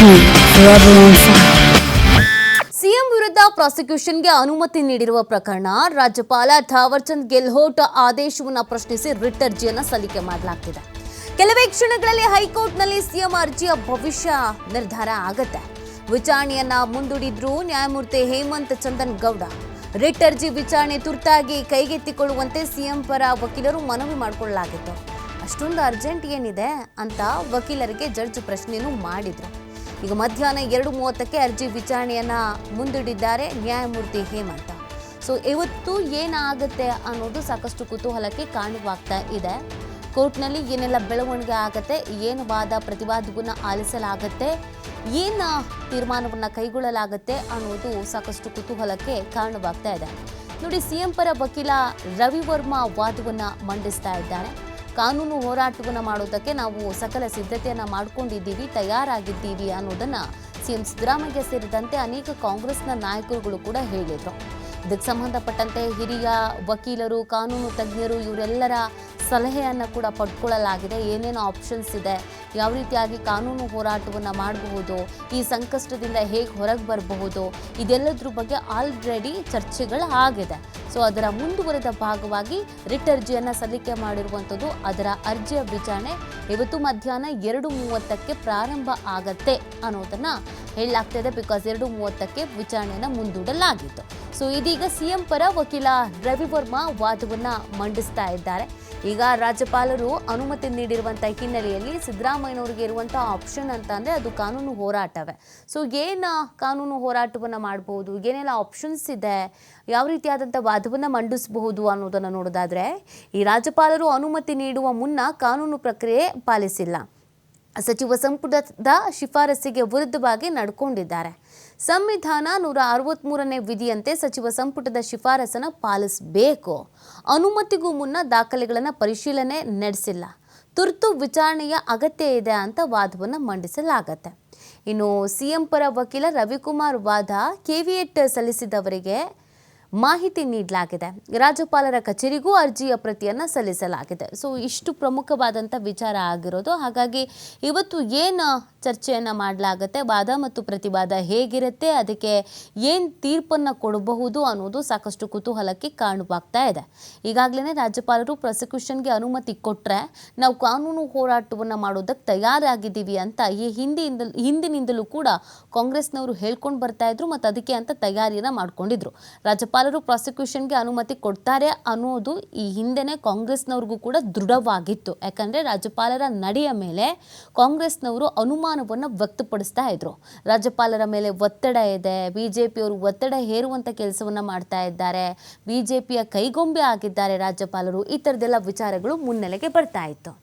me forever on fire. CM ವಿರುದ್ಧ ಪ್ರಾಸಿಕ್ಯೂಷನ್ಗೆ ಅನುಮತಿ ನೀಡಿರುವ ಪ್ರಕರಣ ರಾಜ್ಯಪಾಲ ಥಾವರ್ಚಂದ್ ಗೆಹ್ಲೋಟ್ ಆದೇಶವನ್ನು ಪ್ರಶ್ನಿಸಿ ರಿಟ್ ಅರ್ಜಿಯನ್ನು ಸಲ್ಲಿಕೆ ಮಾಡಲಾಗ್ತಿದೆ. ಕೆಲವೇ ಕ್ಷಣಗಳಲ್ಲಿ ಹೈಕೋರ್ಟ್ನಲ್ಲಿ ಸಿಎಂ ಅರ್ಜಿಯ ಭವಿಷ್ಯ ನಿರ್ಧಾರ ಆಗುತ್ತೆ. ವಿಚಾರಣೆಯನ್ನ ಮುಂದೂಡಿದ್ರು ನ್ಯಾಯಮೂರ್ತಿ ಹೇಮಂತ್ ಚಂದನ್ ಗೌಡ. ರಿಟ್ ಅರ್ಜಿ ವಿಚಾರಣೆ ತುರ್ತಾಗಿ ಕೈಗೆತ್ತಿಕೊಳ್ಳುವಂತೆ ಸಿಎಂ ಪರ ವಕೀಲರು ಮನವಿ ಮಾಡಿಕೊಳ್ಳಲಾಗಿತ್ತು. ಅಷ್ಟೊಂದು ಅರ್ಜೆಂಟ್ ಏನಿದೆ ಅಂತ ವಕೀಲರಿಗೆ ಜಡ್ಜ್ ಪ್ರಶ್ನೆಯೂ ಮಾಡಿದ್ರು. ಈಗ ಮಧ್ಯಾಹ್ನ 2:30ಕ್ಕೆ ಅರ್ಜಿ ವಿಚಾರಣೆಯನ್ನ ಮುಂದೂಡಿದ್ದಾರೆ ನ್ಯಾಯಮೂರ್ತಿ ಹೇಮಂತ್. ಸೊ ಇವತ್ತು ಏನಾಗುತ್ತೆ ಅನ್ನೋದು ಸಾಕಷ್ಟು ಕುತೂಹಲಕ್ಕೆ ಕಾರಣವಾಗ್ತಾ ಇದೆ. ಕೋರ್ಟ್ನಲ್ಲಿ ಏನೆಲ್ಲ ಬೆಳವಣಿಗೆ ಆಗುತ್ತೆ, ಏನು ವಾದ ಪ್ರತಿವಾದವನ್ನು ಆಲಿಸಲಾಗುತ್ತೆ, ಏನು ತೀರ್ಮಾನವನ್ನು ಕೈಗೊಳ್ಳಲಾಗುತ್ತೆ ಅನ್ನೋದು ಸಾಕಷ್ಟು ಕುತೂಹಲಕ್ಕೆ ಕಾರಣವಾಗ್ತಾ ಇದೆ. ನೋಡಿ, ಸಿಎಂ ಪರ ವಕೀಲ ರವಿ ವರ್ಮಾ ವಾದವನ್ನು ಮಂಡಿಸ್ತಾ ಇದ್ದಾರೆ. ಕಾನೂನು ಹೋರಾಟವನ್ನು ಮಾಡೋದಕ್ಕೆ ನಾವು ಸಕಲ ಸಿದ್ಧತೆಯನ್ನು ಮಾಡ್ಕೊಂಡಿದ್ದೀವಿ, ತಯಾರಾಗಿದ್ದೀವಿ ಅನ್ನೋದನ್ನು ಸಿಎಂ ಸಿದ್ದರಾಮಯ್ಯ ಸೇರಿದಂತೆ ಅನೇಕ ಕಾಂಗ್ರೆಸ್ನ ನಾಯಕರುಗಳು ಕೂಡ ಹೇಳಿದರು. ಇದಕ್ಕೆ ಸಂಬಂಧಪಟ್ಟಂತೆ ಹಿರಿಯ ವಕೀಲರು, ಕಾನೂನು ತಜ್ಞರು ಇವರೆಲ್ಲರ ಸಲಹೆಯನ್ನು ಕೂಡ ಪಡ್ಕೊಳ್ಳಲಾಗಿದೆ. ಏನೇನು ಆಪ್ಷನ್ಸ್ ಇದೆ, ಯಾವ ರೀತಿಯಾಗಿ ಕಾನೂನು ಹೋರಾಟವನ್ನು ಮಾಡಬಹುದು, ಈ ಸಂಕಷ್ಟದಿಂದ ಹೇಗೆ ಹೊರಗೆ ಬರಬಹುದು, ಇದೆಲ್ಲದ್ರ ಬಗ್ಗೆ ಆಲ್ರೆಡಿ ಚರ್ಚೆಗಳು ಆಗಿದೆ. ಸೊ ಅದರ ಮುಂದುವರೆದ ಭಾಗವಾಗಿ ರಿಟ್ ಅರ್ಜಿಯನ್ನು ಸಲ್ಲಿಕೆ ಮಾಡಿರುವಂಥದ್ದು. ಅದರ ಅರ್ಜಿಯ ವಿಚಾರಣೆ ಇವತ್ತು ಮಧ್ಯಾಹ್ನ 2:30ಕ್ಕೆ ಪ್ರಾರಂಭ ಆಗತ್ತೆ ಅನ್ನೋದನ್ನು ಹೇಳಲಾಗ್ತಿದೆ. ಬಿಕಾಸ್ 2:30ಕ್ಕೆ ವಿಚಾರಣೆಯನ್ನು ಮುಂದೂಡಲಾಗಿತ್ತು. ಸೊ ಇದೀಗ ಸಿಎಂ ಪರ ವಕೀಲ ರವಿ ವರ್ಮಾ ವಾದವನ್ನು ಮಂಡಿಸ್ತಾ ಇದ್ದಾರೆ. ಈಗ ರಾಜ್ಯಪಾಲರು ಅನುಮತಿ ನೀಡಿರುವಂಥ ಹಿನ್ನೆಲೆಯಲ್ಲಿ ಸಿದ್ದರಾಮಯ್ಯನವರಿಗೆ ಇರುವಂಥ ಆಪ್ಷನ್ ಅಂತ ಅಂದರೆ ಅದು ಕಾನೂನು ಹೋರಾಟವೇ. ಸೊ ಏನು ಕಾನೂನು ಹೋರಾಟವನ್ನು ಮಾಡಬಹುದು, ಏನೆಲ್ಲ ಆಪ್ಷನ್ಸ್ ಇದೆ, ಯಾವ ರೀತಿಯಾದಂಥ ವಾದವನ್ನು ಮಂಡಿಸಬಹುದು ಅನ್ನೋದನ್ನು ನೋಡೋದಾದರೆ, ಈ ರಾಜ್ಯಪಾಲರು ಅನುಮತಿ ನೀಡುವ ಮುನ್ನ ಕಾನೂನು ಪ್ರಕ್ರಿಯೆ ಪಾಲಿಸಿಲ್ಲ. ಸಚಿವ ಸಂಪುಟದ ಶಿಫಾರಸ್ಸಿಗೆ ವಿರುದ್ಧವಾಗಿ ನಡ್ಕೊಂಡಿದ್ದಾರೆ. ಸಂವಿಧಾನ 163ನೇ ವಿಧಿಯಂತೆ ಸಚಿವ ಸಂಪುಟದ ಶಿಫಾರಸನ್ನು ಪಾಲಿಸಬೇಕು. ಅನುಮತಿಗೂ ಮುನ್ನ ದಾಖಲೆಗಳನ್ನು ಪರಿಶೀಲನೆ ನಡೆಸಿಲ್ಲ. ತುರ್ತು ವಿಚಾರಣೆಯ ಅಗತ್ಯ ಇದೆ ಅಂತ ವಾದವನ್ನು ಮಂಡಿಸಲಾಗತ್ತೆ. ಇನ್ನು ಸಿಎಂ ಪರ ವಕೀಲ ರವಿಕುಮಾರ್ ವಾದ, ಕೆವಿಯಟ್ ಸಲ್ಲಿಸಿದವರಿಗೆ ಮಾಹಿತಿ ನೀಡಲಾಗಿದೆ. ರಾಜ್ಯಪಾಲರ ಕಚೇರಿಗೂ ಅರ್ಜಿಯ ಪ್ರತಿಯನ್ನು ಸಲ್ಲಿಸಲಾಗಿದೆ. ಸೊ ಇಷ್ಟು ಪ್ರಮುಖವಾದಂಥ ವಿಚಾರ ಆಗಿರೋದು. ಹಾಗಾಗಿ ಇವತ್ತು ಏನು ಚರ್ಚೆಯನ್ನು ಮಾಡಲಾಗುತ್ತೆ, ವಾದ ಮತ್ತು ಪ್ರತಿವಾದ ಹೇಗಿರುತ್ತೆ, ಅದಕ್ಕೆ ಏನು ತೀರ್ಪನ್ನು ಕೊಡಬಹುದು ಅನ್ನೋದು ಸಾಕಷ್ಟು ಕುತೂಹಲಕ್ಕೆ ಕಾರಣವಾಗ್ತಾ ಇದೆ. ಈಗಾಗಲೇ ರಾಜ್ಯಪಾಲರು ಪ್ರಾಸಿಕ್ಯೂಷನ್ಗೆ ಅನುಮತಿ ಕೊಟ್ಟರೆ ನಾವು ಕಾನೂನು ಹೋರಾಟವನ್ನು ಮಾಡೋದಕ್ಕೆ ತಯಾರಾಗಿದ್ದೀವಿ ಅಂತ ಈ ಹಿಂದಿನಿಂದಲೂ ಕೂಡ ಕಾಂಗ್ರೆಸ್ನವರು ಹೇಳ್ಕೊಂಡು ಬರ್ತಾ ಇದ್ರು ಮತ್ತು ಅದಕ್ಕೆ ಅಂತ ತಯಾರಿಯನ್ನು ಮಾಡ್ಕೊಂಡಿದ್ರು. ರಾಜ್ಯಪಾಲರು ಪ್ರಾಸಿಕ್ಯೂಷನ್ಗೆ ಅನುಮತಿ ಕೊಡ್ತಾರೆ ಅನ್ನೋದು ಈ ಹಿಂದೆನೇ ಕಾಂಗ್ರೆಸ್ನವ್ರಿಗೂ ಕೂಡ ದೃಢವಾಗಿತ್ತು. ಯಾಕಂದರೆ ರಾಜ್ಯಪಾಲರ ನಡೆಯ ಮೇಲೆ ಕಾಂಗ್ರೆಸ್ನವರು ಅನುಮಾನವನ್ನು ವ್ಯಕ್ತಪಡಿಸ್ತಾ ಇದ್ರು. ರಾಜ್ಯಪಾಲರ ಮೇಲೆ ಒತ್ತಡ ಇದೆ, ಬಿಜೆಪಿಯವರು ಒತ್ತಡ ಹೇರುವಂಥ ಕೆಲಸವನ್ನು ಮಾಡ್ತಾ ಇದ್ದಾರೆ, ಬಿಜೆಪಿಯ ಕೈಗೊಂಬೆ ಆಗಿದ್ದಾರೆ ರಾಜ್ಯಪಾಲರು, ಈ ಥರದ್ದೆಲ್ಲ ವಿಚಾರಗಳು ಮುನ್ನೆಲೆಗೆ ಬರ್ತಾ ಇತ್ತು.